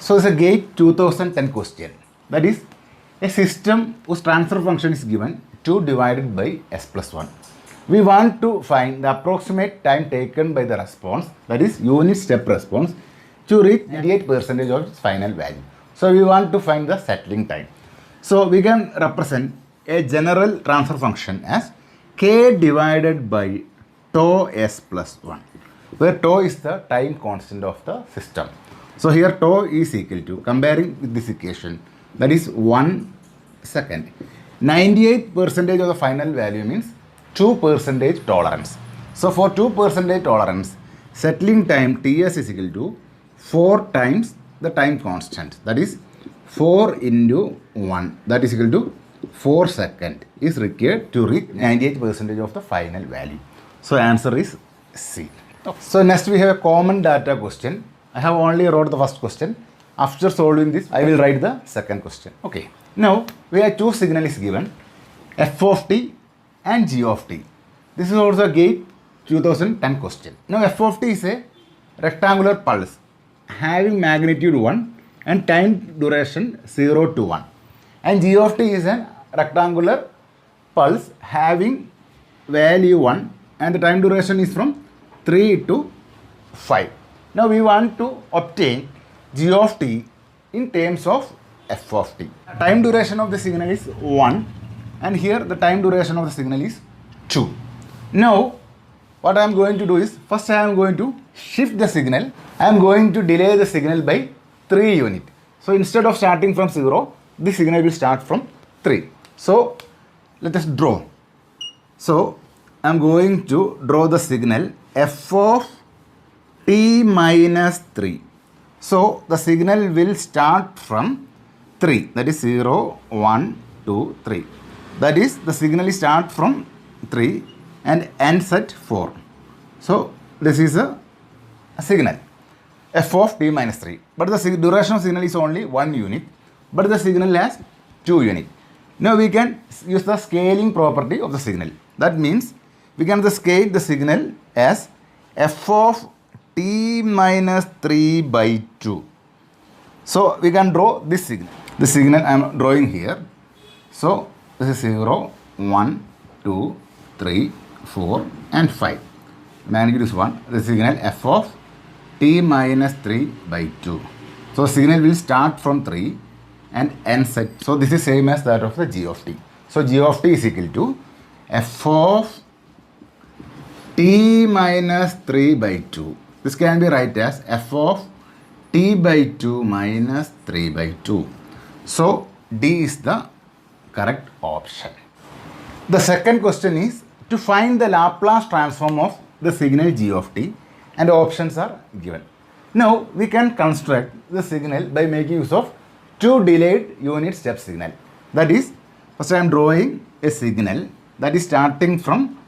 So it's a GATE 2010 question. That is a system whose transfer function is given 2 divided by s plus 1. We want to find the approximate time taken by the response, that is unit step response, to reach 98% of its final value. So we want to find the settling time. So we can represent a general transfer function as k divided by tau s plus 1, where tau is the time constant of the system. So here tau is equal to, comparing with this equation, that is 1 second. 98% of the final value means 2% tolerance. So for 2% tolerance, settling time Ts is equal to 4 times the time constant. That is 4 into 1. That is equal to 4 seconds is required to reach 98% of the final value. So answer is C. So next we have a common data question. I have only wrote the first question. After solving this, I will write the second question. Okay. Now we have two signals given, f of t and g of t. This is also a GATE 2010 question. Now f of t is a rectangular pulse having magnitude 1 and time duration 0 to 1. And g of t is a rectangular pulse having value 1 and the time duration is from 3 to 5. Now we want to obtain g of t in terms of f of t. Time duration of the signal is 1 and here the time duration of the signal is 2. Now what I am going to do is, first I am going to shift the signal. I am going to delay the signal by 3 units. So instead of starting from 0, the signal will start from 3. So let us draw. So I am going to draw the signal f of t minus 3. So the signal will start from 3, that is 0, 1, 2, 3. That is the signal will start from 3 and ends at 4. So this is a signal f of t minus 3. But the duration of signal is only 1 unit, but the signal has 2 units. Now we can use the scaling property of the signal. That means we can scale the signal as f of t minus 3 by 2. So we can draw this signal. The signal I am drawing here. So this is 0, 1, 2, 3, 4 and 5. Magnitude is 1. The signal f of t minus 3 by 2. So signal will start from 3 and ends at. So this is same as that of the g of t. So g of t is equal to f of t minus 3 by 2. This can be written as f of t by 2 minus 3 by 2. So D is the correct option. The second question is to find the Laplace transform of the signal g of t, and options are given. Now we can construct the signal by making use of two delayed unit step signal. That is, first I am drawing a signal that is starting from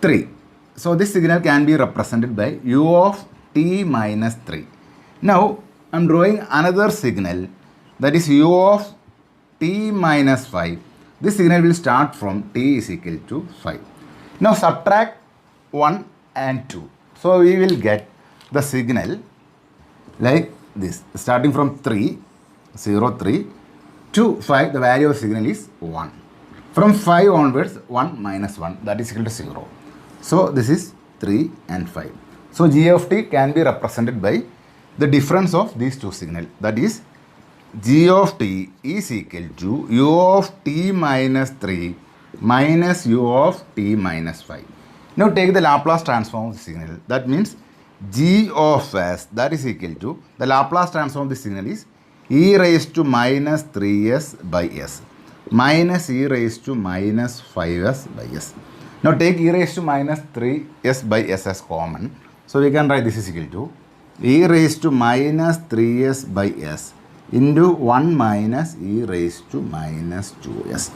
3. So this signal can be represented by u of t minus 3. Now I am drawing another signal that is u of t minus 5. This signal will start from t is equal to 5. Now subtract 1 and 2. So we will get the signal like this. Starting from 3, 0, 3 to 5, the value of the signal is 1. From 5 onwards, 1 minus 1, that is equal to 0. So this is 3 and 5. So g of t can be represented by the difference of these two signals. That is, g of t is equal to u of t minus 3 minus u of t minus 5. Now take the Laplace transform of the signal. That means g of s, that is equal to, the Laplace transform of the signal is e raised to minus 3s by s minus e raised to minus 5s by s. Now take e raised to minus 3s by s as common. So we can write this is equal to e raised to minus 3s by s into 1 minus e raised to minus 2s.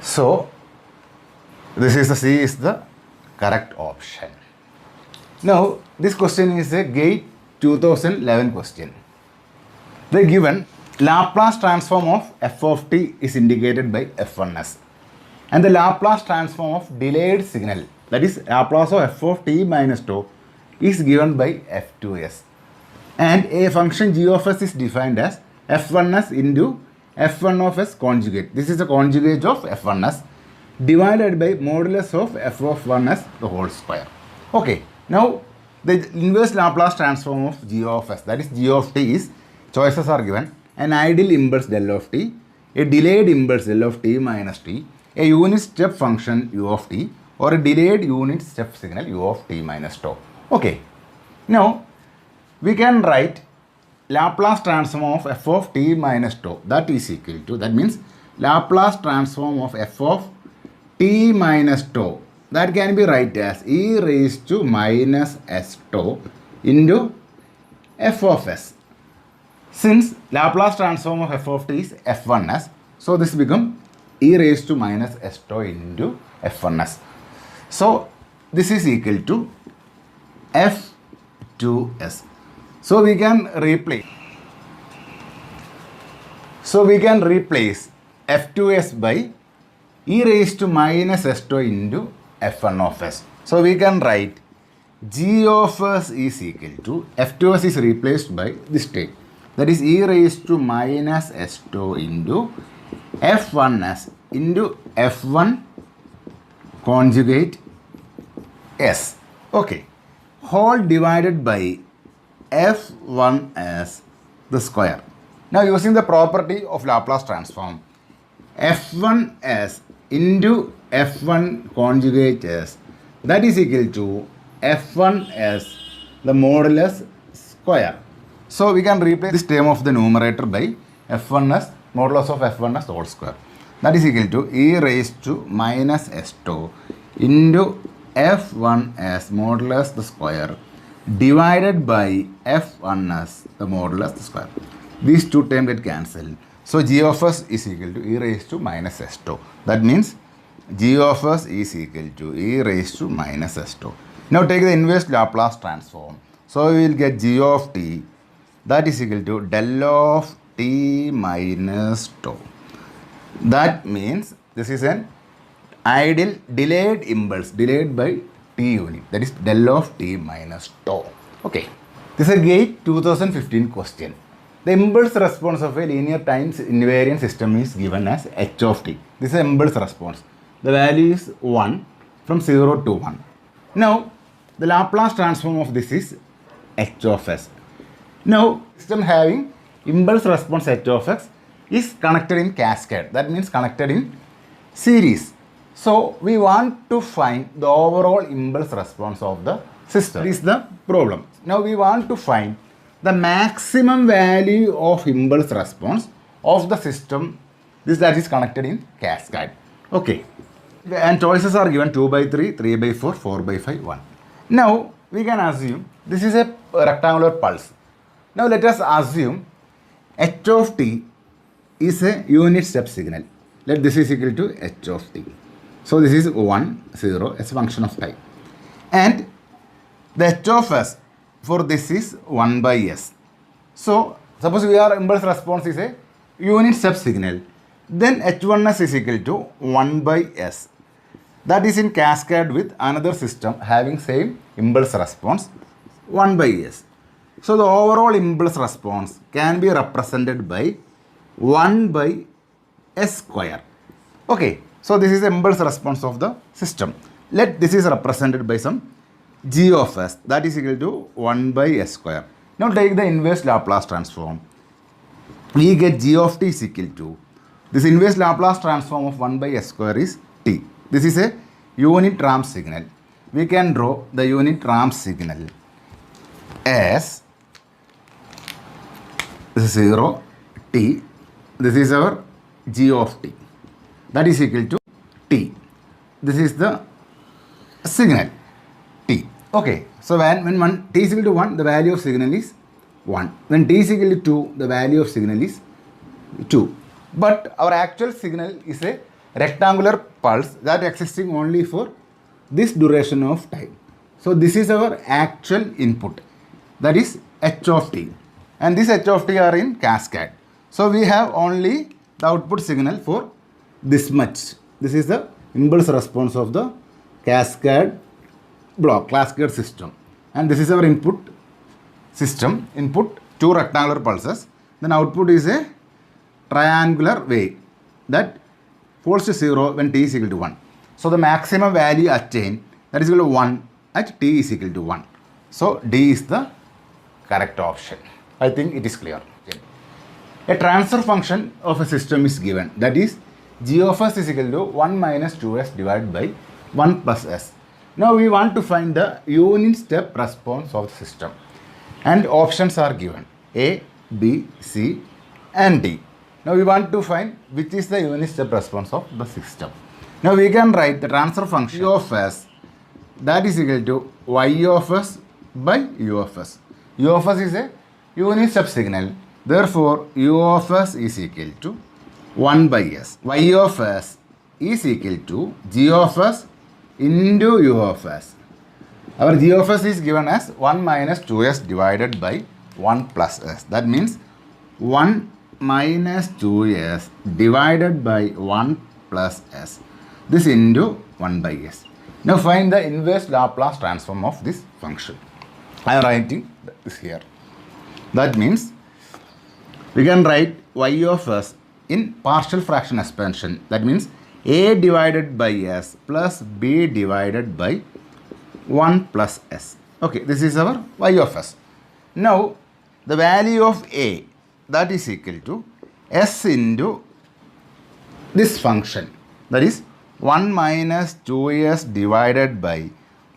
So this is the C is the correct option. Now this question is a GATE 2011 question. The given Laplace transform of f of t is indicated by f1s, and the Laplace transform of delayed signal, that is Laplace of f of t minus tau, is given by f2s. And a function g of s is defined as f1s into f1 of s conjugate. This is the conjugate of f1s divided by modulus of f of 1s the whole square. Okay, now the inverse Laplace transform of g of s, that is g of t, is choices are given: an ideal impulse del of t, a delayed impulse del of t minus t, a unit step function u of t, or a delayed unit step signal u of t minus tau. Okay, now we can write Laplace transform of f of t minus tau, that is equal to, that means Laplace transform of f of t minus tau, that can be written as e raised to minus s tau into f of s. Since Laplace transform of f of t is f1s, so this becomes e raised to minus s tau into f1s. So this is equal to f2s. So we can replace f2s by e raised to minus s tau into f1 of s. So we can write g of s is equal to, f2s is replaced by this state, that is e raised to minus s tau into f1s into f1 conjugate s. Okay, whole divided by f1 as the square. Now using the property of Laplace transform, f1 as into f1 conjugate s, that is equal to f1 as the modulus square. So we can replace this term of the numerator by f1 as modulus of f1 as whole square, that is equal to e raised to minus s tau into f1 as modulus the square divided by f1 as the modulus the square. These two terms get cancelled. So g of s is equal to e raised to minus s tau. That means g of s is equal to e raised to minus s tau. Now take the inverse Laplace transform. So we will get g of t, that is equal to del of t minus tau. That means this is an ideal delayed impulse, delayed by t unit, that is del of t minus tau. Okay, this is a GATE 2015 question. The impulse response of a linear time invariant system is given as h of t. This is impulse response. The value is 1 from 0 to 1. Now, the Laplace transform of this is h of s. Now, system having impulse response h of x is connected in cascade. That means connected in series. So we want to find the overall impulse response of the system. This is the problem. Now we want to find the maximum value of impulse response of the system that is connected in cascade. Okay. And choices are given 2 by 3, 3 by 4, 4 by 5, 1. Now we can assume this is a rectangular pulse. Now let us assume h of t is a unit step signal. Let this is equal to h of t. So this is 1, 0 as a function of time. And the h of s for this is 1 by s. So suppose we are impulse response is a unit step signal. Then h1s is equal to 1 by s. That is in cascade with another system having same impulse response 1 by s. So the overall impulse response can be represented by 1 by s square. Okay. So this is the impulse response of the system. Let this is represented by some g of s, that is equal to 1 by s square. Now take the inverse Laplace transform. We get g of t is equal to, this inverse Laplace transform of 1 by s square is t. This is a unit ramp signal. We can draw the unit ramp signal as this is 0 t. This is our g of t. That is equal to t. This is the signal t. Okay. So when t is equal to 1, the value of signal is 1. When t is equal to 2, the value of signal is 2. But our actual signal is a rectangular pulse that existing only for this duration of time. So this is our actual input, that is h of t. And this h of t are in cascade. So we have only the output signal for this much. This is the impulse response of the cascade block, cascade system. And this is our input system, input 2 rectangular pulses, then output is a triangular wave that falls to 0 when t is equal to 1. So the maximum value attained, that is equal to 1 at t is equal to 1. So D is the correct option. I think it is clear. A transfer function of a system is given, that is g of s is equal to 1 minus 2s divided by 1 plus s. Now we want to find the unit step response of the system, and options are given A, B, C and D. Now we want to find which is the unit step response of the system. Now we can write the transfer function u of s, that is equal to y of s by u of s. U of s is a unit step signal. Therefore, u of s is equal to 1 by s. Y of s is equal to g of s into u of s. Our g of s is given as 1 minus 2s divided by 1 plus s. That means 1 minus 2s divided by 1 plus s. This into 1 by s. Now find the inverse Laplace transform of this function. I am writing this here. That means we can write y of s in partial fraction expansion. That means a divided by s plus b divided by 1 plus s. Okay, this is our y of s. Now the value of a, that is equal to s into this function, that is 1 minus 2s divided by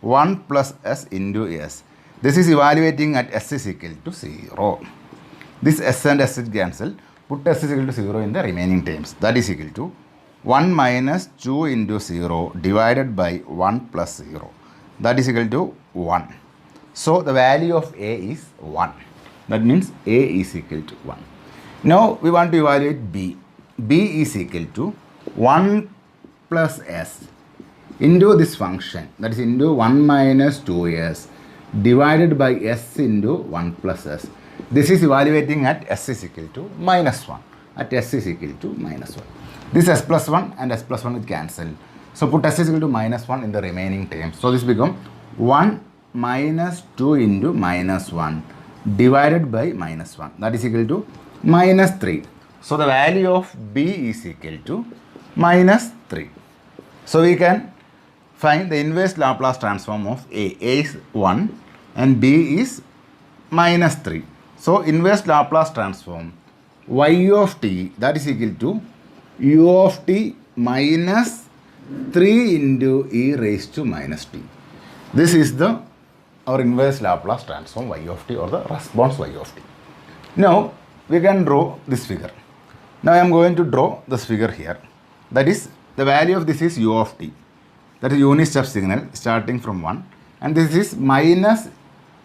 1 plus s into s. This is evaluating at s is equal to 0. This s and s is cancelled. Put s is equal to 0 in the remaining terms. That is equal to 1 minus 2 into 0 divided by 1 plus 0. That is equal to 1. So the value of a is 1. That means a is equal to 1. Now we want to evaluate b. b is equal to 1 plus s into this function, that is into 1 minus 2s divided by s into 1 plus s. This is evaluating at s is equal to minus 1. At s is equal to minus 1. This s plus 1 and s plus 1 is cancelled. So put s is equal to minus 1 in the remaining terms. So this becomes 1 minus 2 into minus 1 divided by minus 1. That is equal to minus 3. So the value of b is equal to minus 3. So we can find the inverse Laplace transform of a. A is 1 and b is minus 3. So inverse Laplace transform y of t, that is equal to u of t minus 3 into e raised to minus t. This is our inverse Laplace transform y of t, or the response y of t. Now we can draw this figure. Now I am going to draw this figure here. That is, the value of this is u of t. That is unit step signal starting from 1. And this is minus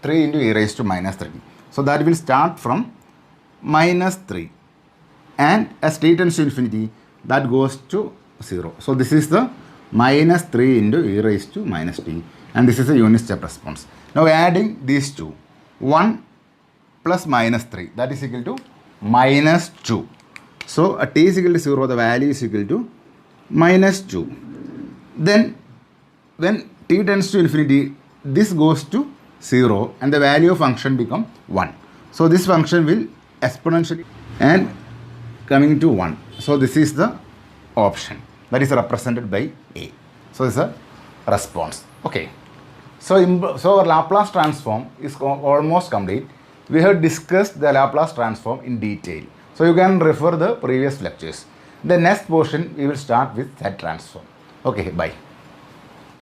3 into e raised to minus 3. So that will start from minus 3. And as t tends to infinity, that goes to 0. So this is the minus 3 into e raised to minus t. And this is a unit step response. Now adding these two, 1 plus minus 3, that is equal to minus 2. So at t is equal to 0, the value is equal to minus 2. Then when t tends to infinity, this goes to 0 and the value of function become 1. So this function will exponentially and coming to 1. So this is the option that is represented by A. So this is a response. Okay. So our Laplace transform is almost complete. We have discussed the Laplace transform in detail. So you can refer the previous lectures. The next portion we will start with Z transform. Okay, bye.